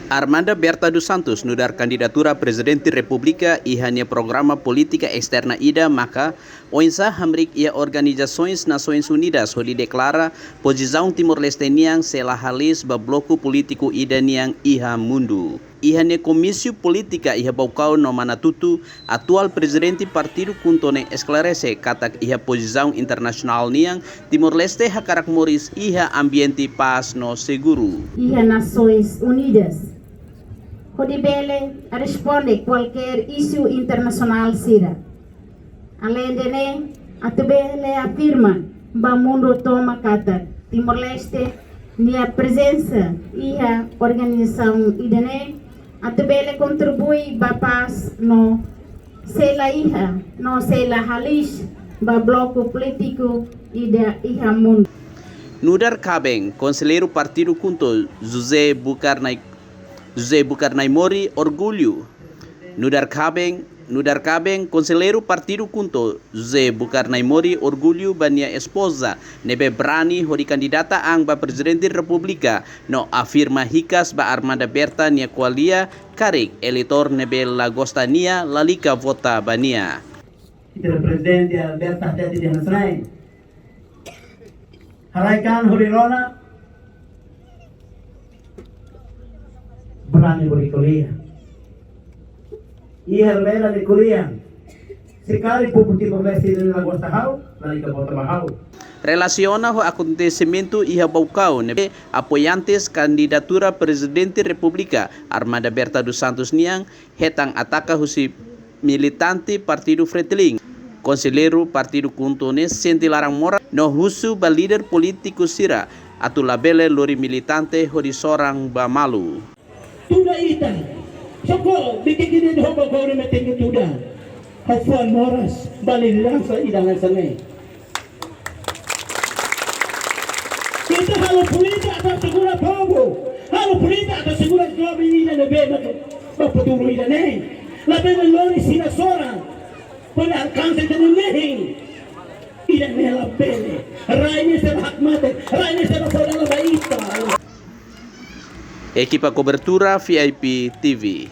Armanda Berta dos Santos nudar candidatura presidente República e hanya programa política externa ida maka oinsa hamrik ia Organizações Nações Unidas holi deklara posição Timor-Leste niang sela halis ba bloco político ida niang iha mundu. Ihane komisi política iha baucau no manatutu atual presidente partido kuntone esclarece katak iha posição internacional niang Timor-Leste hakarak moris iha ambiente paz no seguro. Iha Nações Unidas Hodibele responde qualquer isu internacional sira. Além dele, atubele afirma ba mundo toma katak Timor-Leste nia presença iha organização idene atubele contribui ba paz no sela iha no sela halis ba bloco político ida iha mundo. Nudar Kabeng, conselheiro partido Kunto, José Bucarnay Mori, orgulho. Nudar Kabeng, conselheiro partido Kunto, José Bucarnay Mori, orgulho bania esposa, nebe brani hori kandidata ang ba presidente República, no afirma hikas ba Armanda Berta nia kualia, karik eleitor nebe lagostania lalika vota bania. Kita presidente Berta hati di Nasrai. Haraikan Horirona berani beri kuliah. Ia lela di kuliah. Sekali puputi Timor-Leste dari Lagoa Tahau, lari ke Kota Bahau. Relaciona o acontecimento iha baucau nebe apoiantes candidatura presidente República Armanda Berta dos Santos niang hetang ataka husi militante Partido Fretilin. Conselheiro Partido Kuntone senti larang mora no husu ba líder político sira atu labele lori militante hori sorang ba malu. Tuda ita, soko bikikini di hobo kore metingi tuda. Hafuan moras balik lang sa idangan sanay. Kita halo polita atau segura pogo, halo polita atau segura job ini na beba papaturo ida nei. Labele lori sina sorang. Pada alcance de nehing ida nela bele raine se hakmate raine se podala baita. Equipa cobertura VIP TV.